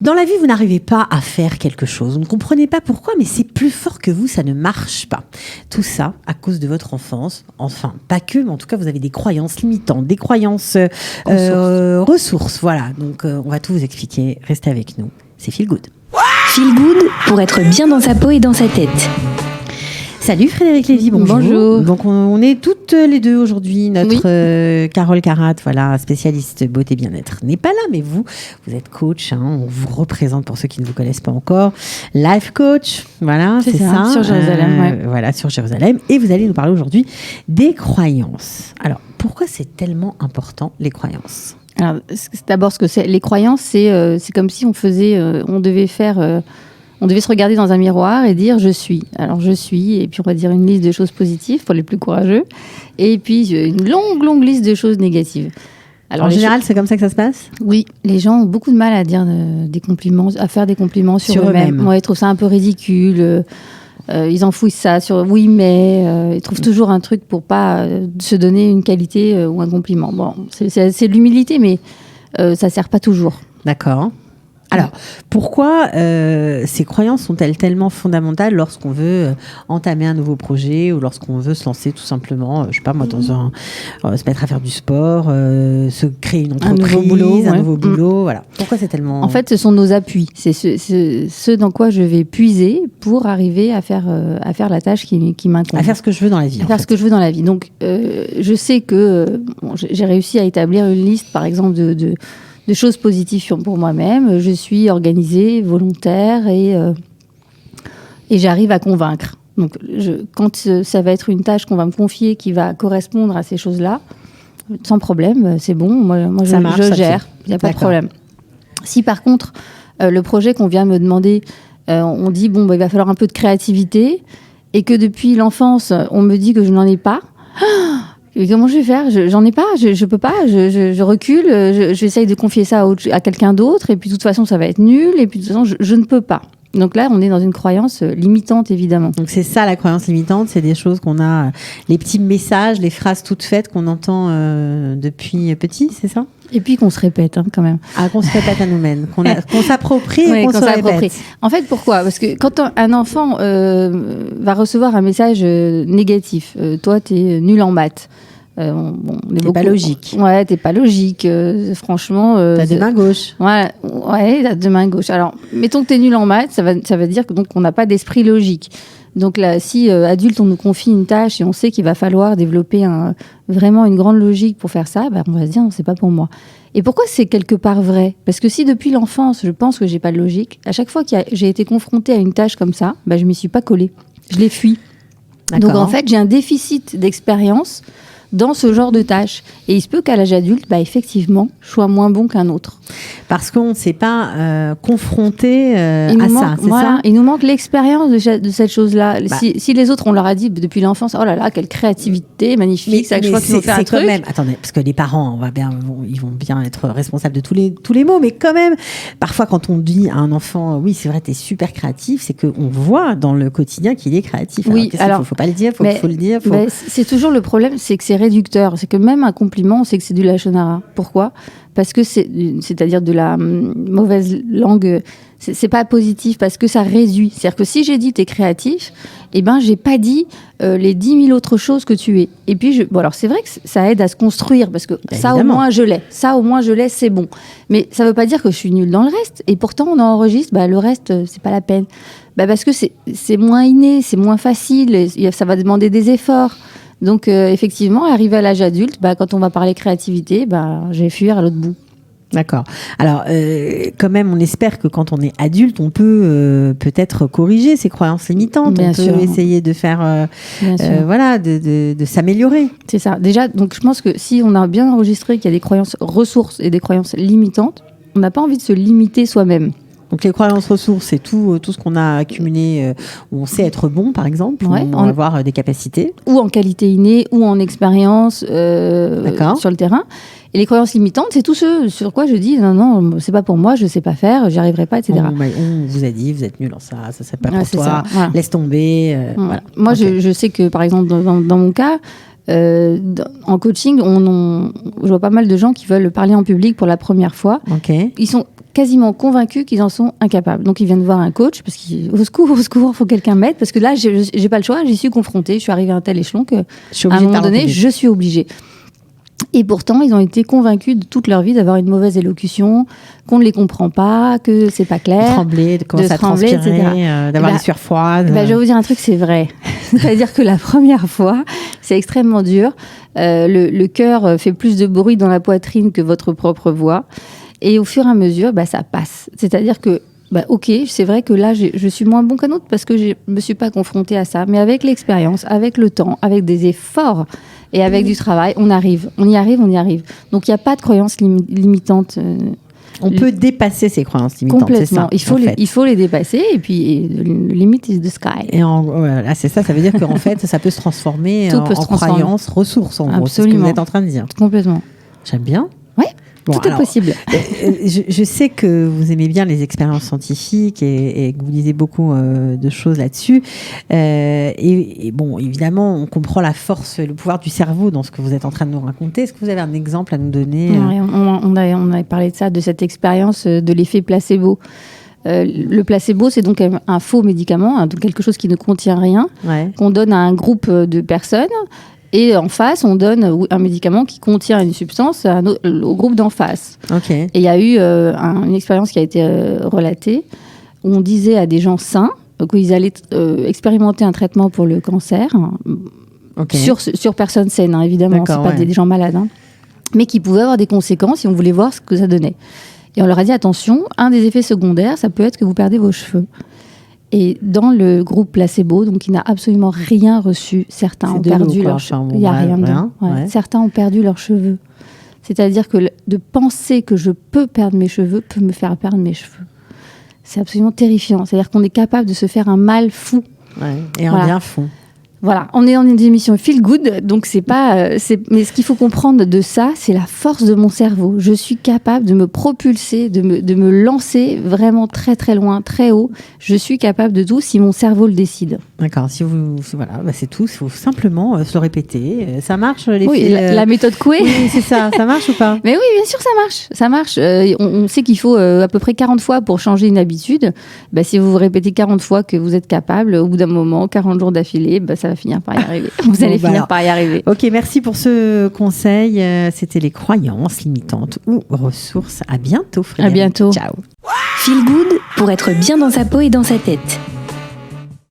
Dans la vie, vous n'arrivez pas à faire quelque chose. Vous ne comprenez pas pourquoi, mais c'est plus fort que vous, ça ne marche pas. Tout ça à cause de votre enfance. Enfin, pas que, mais en tout cas, vous avez des croyances limitantes, des croyances ressources. Voilà, donc on va tout vous expliquer. Restez avec nous. C'est Feel Good. Feel Good pour être bien dans sa peau et dans sa tête. Salut Frédéric Lévy, bonjour. Bonjour. Donc on est toutes les deux aujourd'hui. Notre Carole Carat, voilà, spécialiste beauté bien-être, n'est pas là, mais vous êtes coach. On vous représente pour ceux qui ne vous connaissent pas encore. Life coach, voilà, c'est ça. Sur Jérusalem. Voilà, sur Jérusalem. Et vous allez nous parler aujourd'hui des croyances. Alors, pourquoi c'est tellement important les croyances ? Alors, d'abord, ce que c'est les croyances, c'est comme si on devait se regarder dans un miroir et dire je suis. Alors je suis, et puis on va dire une liste de choses positives pour les plus courageux, et puis une longue liste de choses négatives. Alors, en général, c'est comme ça que ça se passe ? Oui, les gens ont beaucoup de mal à dire des compliments, à faire des compliments sur eux-mêmes. Ouais, ils trouvent ça un peu ridicule. Ils enfouissent ça sur oui, mais ils trouvent toujours un truc pour pas se donner une qualité ou un compliment. Bon, c'est de l'humilité, mais ça sert pas toujours. D'accord. Alors, pourquoi ces croyances sont-elles tellement fondamentales lorsqu'on veut entamer un nouveau projet ou lorsqu'on veut se lancer tout simplement, je sais pas moi, se mettre à faire du sport, se créer une entreprise, un nouveau boulot, voilà. Pourquoi c'est tellement... En fait, ce sont nos appuis. C'est ce dans quoi je vais puiser pour arriver à faire la tâche qui m'incombe. À faire ce que je veux dans la vie. À faire ce que je veux dans la vie. Donc, je sais que j'ai réussi à établir une liste, par exemple, de choses positives pour moi-même. Je suis organisée, volontaire et j'arrive à convaincre. Donc, quand ça va être une tâche qu'on va me confier qui va correspondre à ces choses-là, sans problème, c'est bon. Moi je gère. Il n'y a pas de problème. Si par contre, le projet qu'on vient me demander, on dit il va falloir un peu de créativité et que depuis l'enfance, on me dit que je n'en ai pas... Et comment je vais faire ? J'en ai pas, je peux pas, je recule, j'essaye de confier ça à quelqu'un d'autre, et puis de toute façon, ça va être nul, et puis de toute façon, je ne peux pas. Donc là, on est dans une croyance limitante, évidemment. Donc c'est ça, la croyance limitante, c'est des choses qu'on a, les petits messages, les phrases toutes faites qu'on entend depuis petit, c'est ça ? Et puis qu'on se répète, quand même. Ah, qu'on se répète à nous-mêmes, qu'on s'approprie et qu'on se répète. En fait, pourquoi ? Parce que quand un enfant va recevoir un message négatif, toi, t'es nul en maths. T'es pas logique. Ouais, t'es pas logique. Franchement. T'as deux mains gauches. Ouais, t'as deux mains gauches. Alors, mettons que t'es nul en maths, ça veut dire que donc on n'a pas d'esprit logique. Donc là, si adulte, on nous confie une tâche et on sait qu'il va falloir développer vraiment une grande logique pour faire ça, on va se dire non, c'est pas pour moi. Et pourquoi c'est quelque part vrai ? Parce que si depuis l'enfance, je pense que j'ai pas de logique, à chaque fois que j'ai été confrontée à une tâche comme ça, je m'y suis pas collée. Je l'ai fui. Donc en fait, j'ai un déficit d'expérience dans ce genre de tâches. Et il se peut qu'à l'âge adulte, effectivement, je sois moins bon qu'un autre. Parce qu'on ne s'est pas confronté à ça, c'est ça ? Il nous manque l'expérience de cette chose-là. Si les autres, on leur a dit depuis l'enfance, oh là là, quelle créativité, magnifique, ça, je crois qu'ils vont faire un truc. Même, attendez, parce que les parents, ils vont bien être responsables de tous les mots, mais quand même, parfois quand on dit à un enfant, oui, c'est vrai, t'es super créatif, c'est qu'on voit dans le quotidien qu'il est créatif. Oui, alors, faut pas le dire, faut le dire. C'est toujours le problème, c'est que c'est réducteur. C'est que même un compliment, on sait que c'est du lachonara. Pourquoi ? Parce que c'est-à-dire de la mauvaise langue, c'est pas positif parce que ça réduit. C'est-à-dire que si j'ai dit t'es créatif, j'ai pas dit les 10 000 autres choses que tu es. Et puis, alors c'est vrai que ça aide à se construire parce que ça au moins je l'ai. Ça au moins je l'ai, c'est bon. Mais ça veut pas dire que je suis nulle dans le reste. Et pourtant on enregistre, le reste c'est pas la peine. Parce que c'est moins inné, c'est moins facile, ça va demander des efforts. Donc, effectivement, arrivé à l'âge adulte, quand on va parler créativité, je vais fuir à l'autre bout. D'accord. Alors, quand même, on espère que quand on est adulte, on peut peut-être corriger ces croyances limitantes. Bien sûr. Peut essayer de faire, de s'améliorer. C'est ça. Déjà, donc, je pense que si on a bien enregistré qu'il y a des croyances ressources et des croyances limitantes, on n'a pas envie de se limiter soi-même. Donc les croyances ressources, c'est tout ce qu'on a accumulé où on sait être bon, par exemple, où on va avoir des capacités. Ou en qualité innée, ou en expérience sur le terrain. Et les croyances limitantes, c'est tout ce sur quoi je dis non, c'est pas pour moi, je sais pas faire, j'y arriverai pas, etc. On vous a dit, vous êtes nul en ça c'est pas pour toi, voilà. Laisse tomber. Voilà. Moi, je sais que, par exemple, dans mon cas, en coaching, je vois pas mal de gens qui veulent parler en public pour la première fois. Okay. Ils sont quasiment convaincus qu'ils en sont incapables. Donc ils viennent voir un coach parce qu'au secours, faut quelqu'un m'aide parce que là j'ai pas le choix, j'y suis confrontée, je suis arrivée à un tel échelon que à un moment donné, je suis obligée. Et pourtant, ils ont été convaincus de toute leur vie d'avoir une mauvaise élocution, qu'on ne les comprend pas, que c'est pas clair. De commencer à transpirer, d'avoir les sueurs froides. Je vais vous dire un truc, c'est vrai. C'est-à-dire que la première fois, c'est extrêmement dur. Le cœur fait plus de bruit dans la poitrine que votre propre voix. Et au fur et à mesure, ça passe. C'est-à-dire que, ok, c'est vrai que là, je suis moins bon qu'un autre parce que je ne me suis pas confrontée à ça. Mais avec l'expérience, avec le temps, avec des efforts et avec du travail, on arrive. On y arrive. Donc, il n'y a pas de croyances limitantes. On peut dépasser ces croyances limitantes. Complètement. C'est ça, il faut les dépasser. Et puis, limit is the sky. Et voilà, c'est ça. Ça veut dire qu'en fait, ça peut se transformer en croyances, ressources, en gros. C'est ce que vous êtes en train de dire. Complètement. J'aime bien. Oui. Tout est possible. Je sais que vous aimez bien les expériences scientifiques et que vous lisez beaucoup de choses là-dessus. Et bon, évidemment, on comprend la force, le pouvoir du cerveau dans ce que vous êtes en train de nous raconter. Est-ce que vous avez un exemple à nous donner? On avait parlé de ça, de cette expérience de l'effet placebo. Le placebo, c'est donc un faux médicament, donc quelque chose qui ne contient rien, qu'on donne à un groupe de personnes. Et en face, on donne un médicament qui contient une substance au groupe d'en face. Okay. Et il y a eu une expérience qui a été relatée où on disait à des gens sains qu'ils allaient expérimenter un traitement pour le cancer sur personnes saines, hein, évidemment. C'est pas des gens malades, hein, mais qui pouvaient avoir des conséquences et on voulait voir ce que ça donnait. Et on leur a dit, attention, un des effets secondaires, ça peut être que vous perdez vos cheveux. Et dans le groupe placebo, donc il n'a absolument rien reçu. Certains ont perdu leurs cheveux. Il n'y a rien dedans. Certains ont perdu leurs cheveux. C'est-à-dire que de penser que je peux perdre mes cheveux peut me faire perdre mes cheveux. C'est absolument terrifiant. C'est-à-dire qu'on est capable de se faire un mal fou. Et un bien fou. Voilà, on est dans une émission feel good, donc c'est pas. Mais ce qu'il faut comprendre de ça, c'est la force de mon cerveau. Je suis capable de me propulser, de me lancer vraiment très très loin, très haut. Je suis capable de tout si mon cerveau le décide. D'accord. Voilà, c'est tout. Il faut simplement se le répéter. Ça marche la méthode Coué. Oui, c'est ça. Ça marche ou pas? Mais oui, bien sûr, ça marche. Ça marche. On sait qu'il faut à peu près 40 fois pour changer une habitude. Si vous vous répétez 40 fois que vous êtes capable, au bout d'un moment, 40 jours d'affilée, ça va finir par y arriver. Vous allez finir par y arriver. Ok, merci pour ce conseil. C'était les croyances limitantes ou ressources. À bientôt, Frédéric. À bientôt. Ciao. Feel good pour être bien dans sa peau et dans sa tête.